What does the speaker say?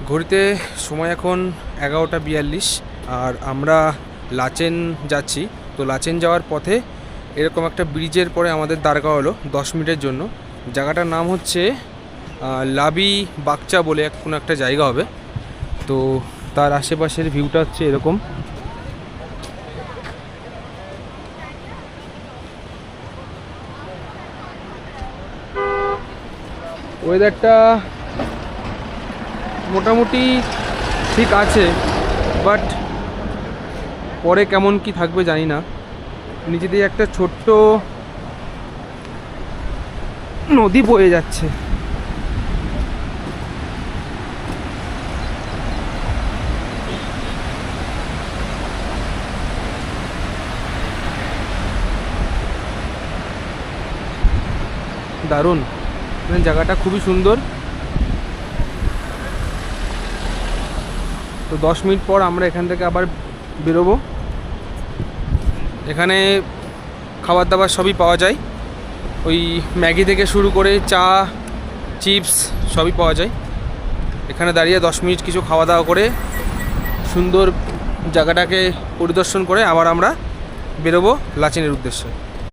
ঘড়িতে সময় এখন 11:42 আর আমরা লাচেন যাচ্ছি। তো লাচেন যাওয়ার পথে এরকম একটা ব্রিজের পরে আমাদের দাঁড় হলো 10 মিনিটের জন্য। জায়গাটার নাম হচ্ছে লাবি বাগচা বলে কোনো একটা জায়গা হবে। তো তার আশেপাশের ভিউটা হচ্ছে এরকম। ওয়েদারটা মোটামুটি ঠিক আছে, বাট পরে কেমন কি থাকবে জানি না। নিচে দিয়ে একটা ছোট্ট নদী বয়ে যাচ্ছে। দারুণ, জায়গাটা খুবই সুন্দর। তো 10 মিনিট পর আমরা এখান থেকে আবার বেরোবো। এখানে খাবার দাবার সবই পাওয়া যায়, ওই ম্যাগি থেকে শুরু করে চা, চিপস সবই পাওয়া যায়। এখানে দাঁড়িয়ে 10 মিনিট কিছু খাওয়া দাওয়া করে সুন্দর জায়গাটাকে পরিদর্শন করে আবার আমরা বেরোবো লাচেনের উদ্দেশ্যে।